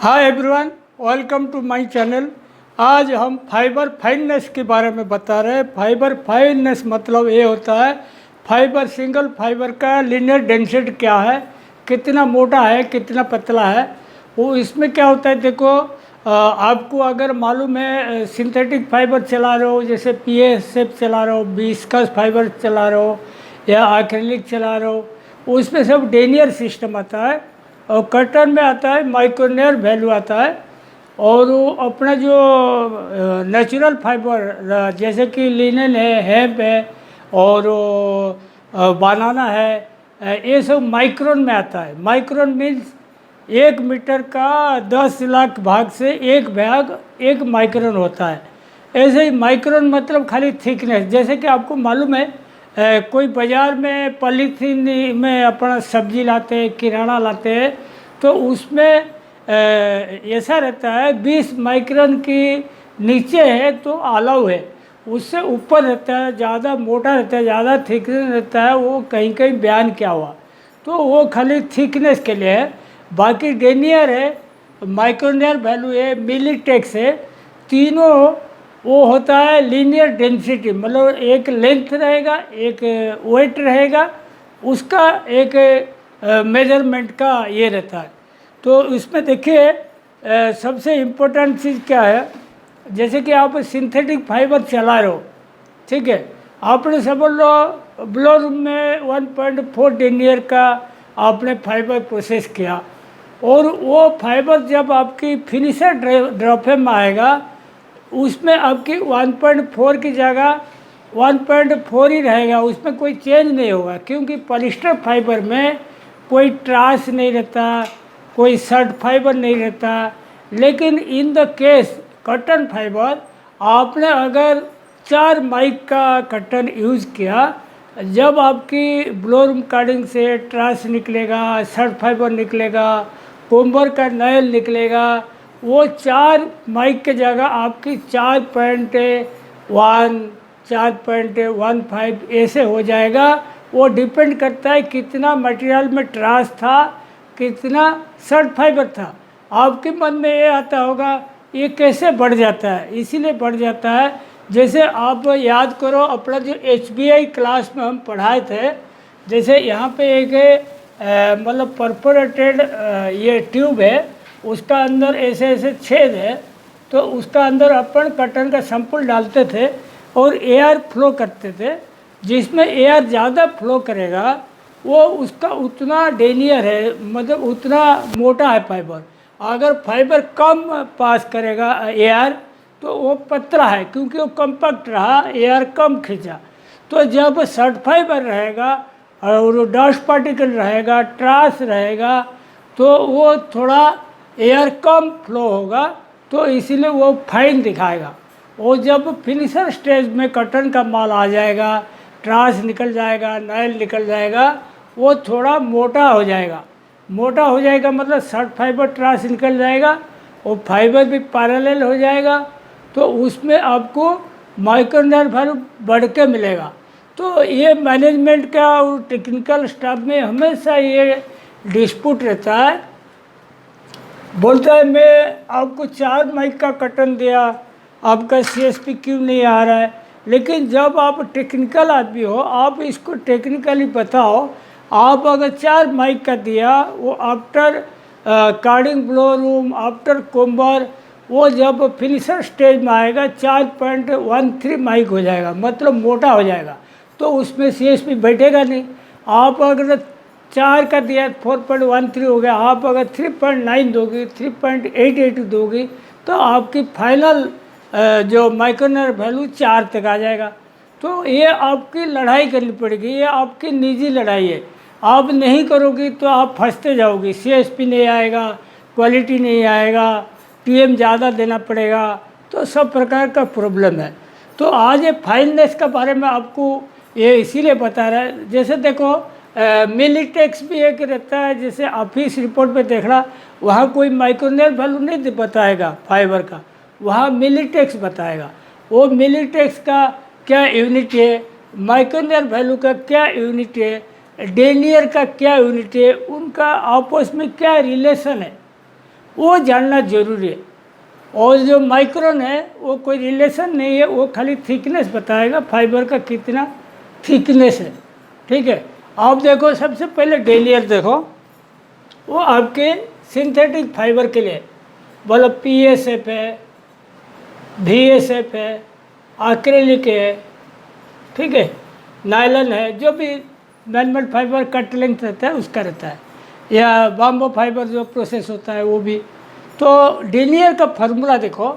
Hi everyone, welcome to my channel. आज हम fibre fineness के बारे में बता रहे हैं। फाइबर फाइननेस मतलब ये होता है फाइबर, सिंगल फाइबर का लीनियर डेंसिटी क्या है, कितना मोटा है, कितना पतला है। वो इसमें क्या होता है, देखो आपको अगर मालूम है सिंथेटिक फाइबर चला रहे हो, जैसे पीएसएफ चला रहे हो, विस्कस फाइबर चला रहे हो या एक्रिलिक चला रहे हो, उसमें सब डेनियर सिस्टम आता है। और कर्टन में आता है माइक्रोनियर वैल्यू आता है। और वो अपना जो नेचुरल फाइबर जैसे कि लिनन है, हेम्प है और बनाना है, ये सब माइक्रोन में आता है। माइक्रोन मीन्स 1 मीटर का 10 लाख भाग से एक भाग 1 माइक्रोन होता है। ऐसे ही माइक्रोन मतलब खाली थिकनेस। जैसे कि आपको मालूम है कोई बाज़ार में पॉलीथीन में अपना सब्जी लाते हैं, किराना लाते हैं, तो उसमें ऐसा रहता है 20 माइक्रोन की नीचे है तो अलाउ है, उससे ऊपर रहता है, ज़्यादा मोटा रहता है, ज़्यादा थिकनेस रहता है, वो कहीं कहीं बयान किया हुआ, तो वो खाली थिकनेस के लिए है। बाकी डेनियर है, माइक्रोनियर वैल्यू है, मिलीटेक्स है, तीनों वो होता है लीनियर डेंसिटी। मतलब एक लेंथ रहेगा, एक वेट रहेगा, उसका एक मेजरमेंट का ये रहता है। तो इसमें देखिए सबसे इम्पोर्टेंट चीज़ क्या है, जैसे कि आप सिंथेटिक फाइबर चला रहे हो, ठीक है, आपने समझ लो ब्लो रूम में 1.4 डेनियर का आपने फाइबर प्रोसेस किया, और वो फाइबर जब आपकी फिनिशर ड्रॉपे में आएगा, उसमें आपकी 1.4 की जगह 1.4 ही रहेगा, उसमें कोई चेंज नहीं होगा, क्योंकि पॉलिस्टर फाइबर में कोई ट्रास नहीं रहता, कोई शर्ट फाइबर नहीं रहता। लेकिन in the case cotton fibre, आपने अगर 4 माइक का कॉटन यूज़ किया, जब आपकी ब्लोरूम कार्डिंग से ट्रास निकलेगा, शर्ट फाइबर निकलेगा, कोम्बर का नॉयल निकलेगा, वो 4 माइक के जगह आपकी 4.1 4.15 ऐसे हो जाएगा। वो डिपेंड करता है कितना मटेरियल में ट्रास था, कितना शर्ट फाइबर था। आपके मन में ये आता होगा ये कैसे बढ़ जाता है, इसीलिए बढ़ जाता है। जैसे आप याद करो अपना जो HBI क्लास में हम पढ़ाए थे, जैसे यहाँ पे एक मतलब परफोरेटेड ये ट्यूब है, उसका अंदर ऐसे ऐसे छेद है, तो उसका अंदर अपन कॉटन का सैंपल डालते थे और एयर फ्लो करते थे। जिसमें एयर ज़्यादा फ्लो करेगा वो उसका उतना डेनियर है, मतलब उतना मोटा है फाइबर। अगर फाइबर कम पास करेगा एयर तो वो पतला है, क्योंकि वो कम्पैक्ट रहा, एयर कम खींचा। तो जब शर्ट फाइबर रहेगा और डस्ट पार्टिकल रहेगा, ट्रास रहेगा, तो वो थोड़ा एयर कम फ्लो होगा, तो इसीलिए वो फाइन दिखाएगा। वो जब फिनिशर स्टेज में कॉटन का माल आ जाएगा, ट्रास निकल जाएगा, नाइल निकल जाएगा, वो थोड़ा मोटा हो जाएगा। मोटा हो जाएगा मतलब शर्ट फाइबर ट्रास निकल जाएगा, वो फाइबर भी पैरेलल हो जाएगा, तो उसमें आपको माइक्रोनियर वैल्यू बढ़ के मिलेगा। तो ये मैनेजमेंट का और टेक्निकल स्टाफ में हमेशा ये डिस्प्यूट रहता है। बोलता है मैं आपको 4 माइक का कॉटन दिया, आपका CSP क्यों नहीं आ रहा है। लेकिन जब आप टेक्निकल आदमी हो, आप इसको टेक्निकली बताओ। आप अगर 4 माइक का दिया, वो after carding blow room, after comber, वो जब फिनिशर स्टेज में आएगा 4.13 माइक हो जाएगा, मतलब मोटा हो जाएगा, तो उसमें CSP बैठेगा नहीं। आप अगर 4 का दिया 4.13 हो गया, आप अगर 3.9 दोगी, 3.88 दोगी, तो आपकी फाइनल जो माइक्रोनियर वैल्यू 4 तक आ जाएगा। तो ये आपकी लड़ाई करनी पड़ेगी, ये आपकी निजी लड़ाई है। आप नहीं करोगी तो आप फंसते जाओगी, CSP नहीं आएगा, क्वालिटी नहीं आएगा, PM ज़्यादा देना पड़ेगा, तो सब प्रकार का प्रॉब्लम है। तो आज ये फाइननेस के बारे में आपको ये इसीलिए बता रहा है। जैसे देखो मिलीटेक्स भी एक रहता है, जैसे ऑफिस रिपोर्ट पे देखना, वहाँ कोई माइक्रोनियर वैल्यू नहीं बताएगा फाइबर का, वहाँ मिलीटेक्स बताएगा। वो मिलीटेक्स का क्या यूनिट है, माइक्रोनियर वैल्यू का क्या यूनिट है, डेनियर का क्या यूनिट है, उनका आपस में क्या रिलेशन है, वो जानना जरूरी है। और जो माइक्रोन है वो कोई रिलेशन नहीं है, वो खाली थिकनेस बताएगा फाइबर का कितना थिकनेस है। ठीक है, आप देखो सबसे पहले डेनियर देखो, वो आपके सिंथेटिक फाइबर के लिए बोलो PSF है, VSF है, एक्रेलिक है, ठीक है, नायलन है, जो भी मैनमेड फाइबर कट लेंथ रहता है उसका रहता है, या बाम्बो फाइबर जो प्रोसेस होता है वो भी। तो डेनियर का फार्मूला देखो,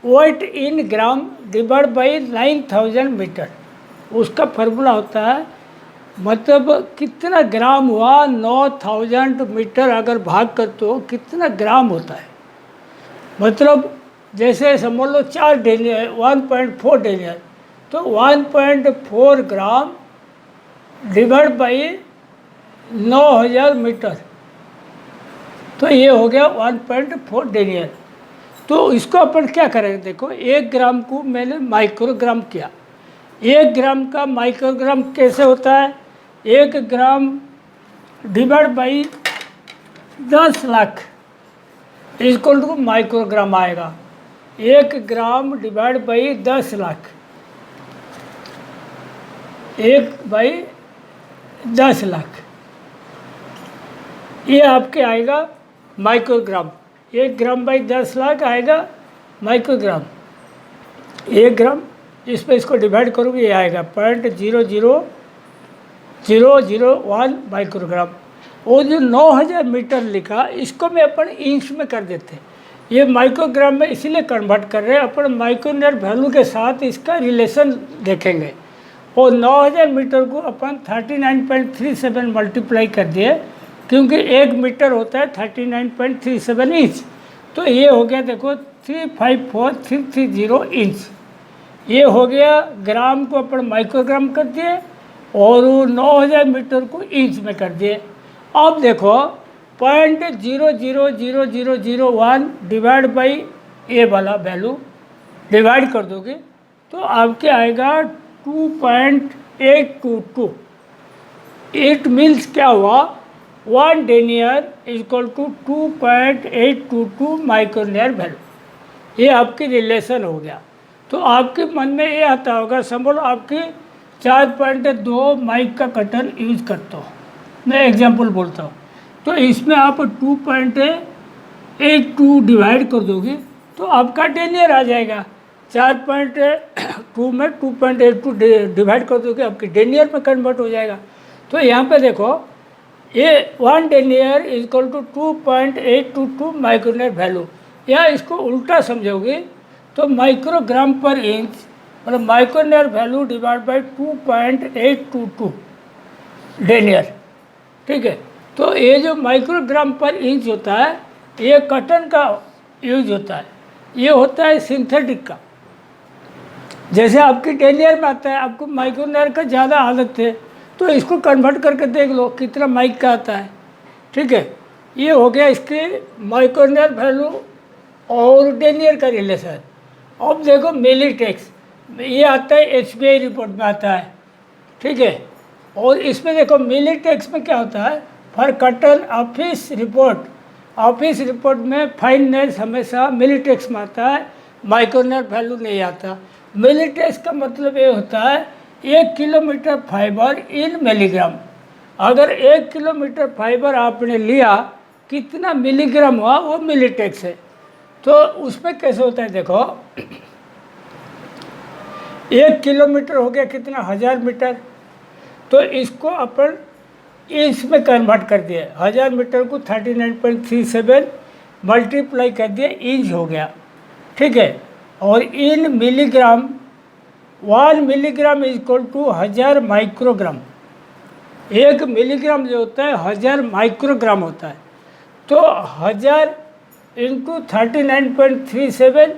weight in gram divide by 9000 metre, उसका फार्मूला होता है, मतलब कितना ग्राम हुआ 9000 मीटर अगर भाग कर तो कितना ग्राम होता है। मतलब जैसे समझ लो 4 डेनियर 1.4 डेनियर, तो 1.4 ग्राम डिवाइड बाई 9000 मीटर, तो ये हो गया 1.4 डेनियर। तो इसको अपन क्या करेंगे, देखो 1 ग्राम को मैंने माइक्रोग्राम किया। 1 ग्राम का माइक्रोग्राम कैसे होता है, 1 ग्राम divide by 10 lakh equal two microgram आएगा। 1 ग्राम divide by 10 lakh, 1 by 10 lakh, ये आपके आएगा माइक्रोग्राम। 1 ग्राम बाई 10 लाख आएगा माइक्रोग्राम। 1 ग्राम इस पर इसको डिवाइड करोगे ये आएगा 0.00001 माइक्रोग्राम। वो जो 9000 मीटर लिखा इसको मैं अपन इंच में कर देते, ये माइक्रोग्राम में इसीलिए कन्वर्ट कर रहे हैं अपन, माइक्रोनियर वैल्यू के साथ इसका रिलेशन देखेंगे। और 9000 मीटर को अपन 39.37 मल्टीप्लाई कर दिए, क्योंकि 1 मीटर होता है 39.37 इंच, तो ये हो गया देखो 354330 इंच। ये हो गया ग्राम को अपन माइक्रोग्राम कर दिए और 9000 मीटर को इंच में कर दिए। अब देखो 0.00001 डिवाइड बाई ए वाला वैल्यू डिवाइड कर दोगे तो आपके आएगा 2.822। इट मीन्स क्या हुआ, 1 डेनियर इक्वल टू 2.822 माइक्रोनियर वैल्यू। ये आपकी रिलेशन हो गया। तो आपके मन में ये आता होगा, समझो आपकी 4.2 माइक का कटर यूज करते हो, मैं एग्जांपल बोलता हूँ, तो इसमें आप 2.82 डिवाइड कर दोगे तो आपका डेनियर आ जाएगा। 4.2 में 2.82 डिवाइड कर दोगे आपकी डेनियर में कन्वर्ट हो जाएगा। तो यहाँ पे देखो ये 1 डेनियर इक्वल टू 2.822 माइक्रोनियर वैल्यू, या इसको उल्टा समझोगे तो माइक्रोग्राम पर इंच मतलब माइक्रोनियर वैल्यू डिवाइड बाई 2.822 डेनियर। ठीक है, तो ये जो माइक्रोग्राम पर इंच होता है ये कॉटन का यूज होता है, ये होता है सिंथेटिक का। जैसे आपकी डेनियर में आता है, आपको माइक्रोनियर का ज़्यादा आदत है तो इसको कन्वर्ट करके देख लो कितना माइक का आता है। ठीक है, ये हो गया इसके माइक्रोनियर वैल्यू और डेनियर का रिलेशन। अब देखो मिलीटेक्स, ये आता है SBI रिपोर्ट में आता है। ठीक है, और इसमें देखो मिलीटेक्स में क्या होता है, फॉर कॉटन ऑफिस रिपोर्ट में फाइननेस हमेशा मिलीटेक्स में आता है, माइक्रोनियर वैल्यू नहीं आता। मिलीटेक्स का मतलब ये होता है 1 किलोमीटर फाइबर इन मिलीग्राम। अगर 1 किलोमीटर फाइबर आपने लिया कितना मिलीग्राम हुआ वो मिलीटेक्स है। तो उसमें कैसे होता है देखो, 1 किलोमीटर हो गया कितना 1000 मीटर, तो इसको अपन इंच में कन्वर्ट कर दिए। 1000 मीटर को 39.37 मल्टीप्लाई कर दिए, इंच हो गया। ठीक है, और इन milligram 1 milligram is equal to 1000 microgram. 1 milligram जो होता है 1000 माइक्रोग्राम होता है। तो 1000 इंटू 39.37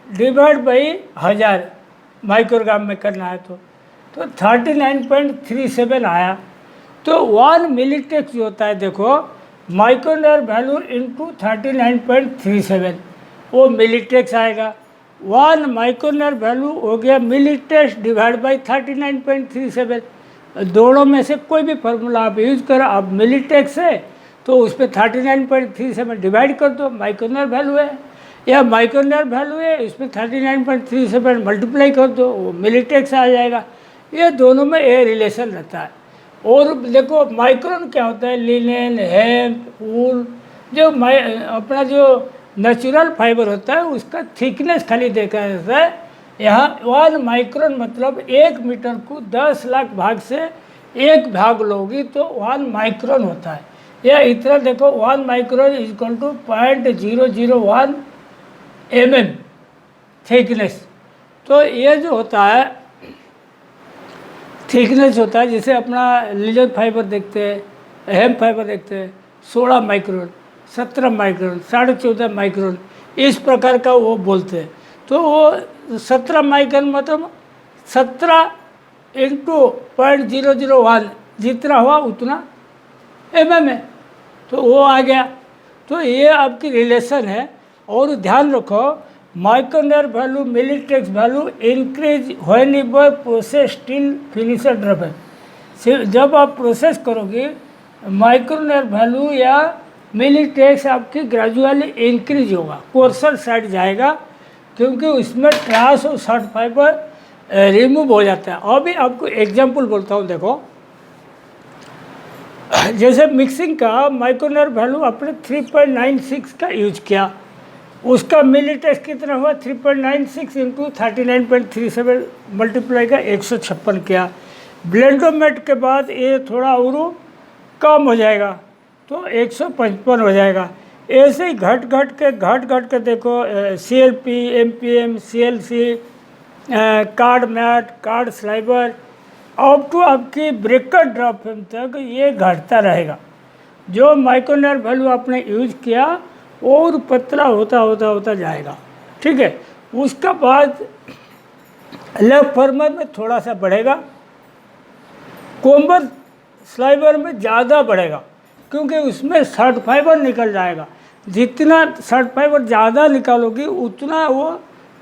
डिवाइड बाई 1000 माइक्रोग्राम में करना है तो 39.37 आया। तो 1 मिलीटेक्स जो होता है देखो माइक्रोनियर वैल्यू इंटू 39.37 वो मिलीटेक्स आएगा। 1 माइक्रोनियर वैल्यू हो गया मिलीटेक्स डिवाइड बाई 39.37। दोनों में से कोई भी फार्मूला आप यूज करो, आप मिलीटेक्स है तो उस पर 39.3 से मैं डिवाइड कर दो, माइक्रोनियर वैल्यू है, या माइक्रोनियर वैल्यू है इस पर 39.3 से मल्टीप्लाई कर दो, वो मिलीटेक्स आ जाएगा। ये दोनों में ये रिलेशन रहता है। और देखो माइक्रोन क्या होता है, लिनेन, हेम्प, वूल, जो अपना जो नेचुरल फाइबर होता है उसका थिकनेस खाली देखा जाता है। यहाँ 1 माइक्रोन मतलब 1 मीटर को 10 लाख भाग से एक भाग लोगी तो 1 माइक्रोन होता है। या इतना देखो 1 micron is equal to 0.001 mm thickness. तो ये जो होता है थिकनेस होता है, जैसे अपना लिनन फाइबर देखते हैं, हेम्प फाइबर देखते हैं, 16 माइक्रोन, 17 माइक्रोन, 14.5 माइक्रोन, इस प्रकार का वो बोलते हैं। तो वो 17 माइक्रोन मतलब 17 इंटू 0.001 जितना हुआ उतना mm है, तो वो आ गया। तो ये आपकी रिलेशन है। और ध्यान रखो माइक्रोनियर वैल्यू मिलीटेक्स value increase whenever process till finisher drop. जब आप प्रोसेस करोगे माइक्रोनियर वैल्यू या मिलीटेक्स आपकी ग्रेजुअली इंक्रीज होगा, कोर्सर साइड जाएगा, क्योंकि उसमें ट्रांस और शॉर्ट फाइबर रिमूव हो जाता है। अभी आपको एग्जांपल बोलता हूँ, देखो जैसे मिक्सिंग का माइक्रोनियर वैल्यू आपने 3.96 का यूज किया, उसका मिलीटेक्स कितना हुआ 3.96 इंटू 39.37 मल्टीप्लाई का 156 किया। ब्लेंडोमेट के बाद ये थोड़ा और कम हो जाएगा तो 155 हो जाएगा। ऐसे ही घट घट के देखो CLP, MPM, CLC, card mat, card sliver up to आपकी ब्रेकर ड्रॉप तक ये घटता रहेगा। जो माइक्रोनियर वैल्यू आपने यूज किया और पतला होता जाएगा, ठीक है। उसका बाद लेफ्ट फॉर्मर में थोड़ा सा बढ़ेगा, कोम्बर स्लाइबर में ज़्यादा बढ़ेगा, क्योंकि उसमें शॉर्ट फाइबर निकल जाएगा। जितना शॉर्ट फाइबर ज़्यादा निकालोगी उतना वो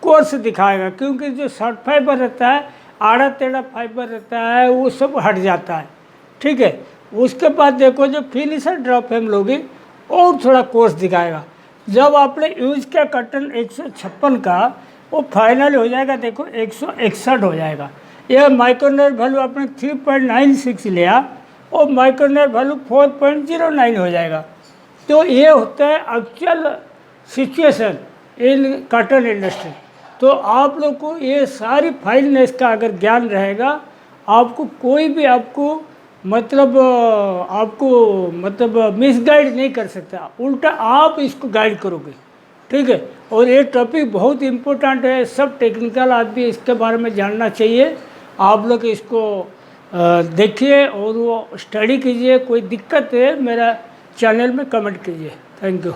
कोर्स दिखाएगा, क्योंकि जो शॉर्ट फाइबर रहता है, आड़ा टेढ़ा फाइबर रहता है, वो सब हट जाता है, ठीक है। उसके बाद देखो जो फिनिशर ड्रॉप हम लोगे और थोड़ा कोर्स दिखाएगा। जब आपने यूज किया कटन 156 का, वो फाइनल हो जाएगा देखो 161 हो जाएगा। यह माइक्रोनियर वैल्यू आपने 3.96 लिया और माइक्रोनियर वैल्यू 4.09 हो जाएगा। तो ये होता है actual situation in cotton industry. तो आप लोग को ये सारी फाइननेस का अगर ज्ञान रहेगा, आपको कोई भी आपको मिसगाइड नहीं कर सकता, उल्टा आप इसको गाइड करोगे, ठीक है। और ये टॉपिक बहुत इम्पोर्टेंट है, सब टेक्निकल आदमी इसके बारे में जानना चाहिए। आप लोग इसको देखिए और वो स्टडी कीजिए। कोई दिक्कत है मेरा चैनल में कमेंट कीजिए। Thank you.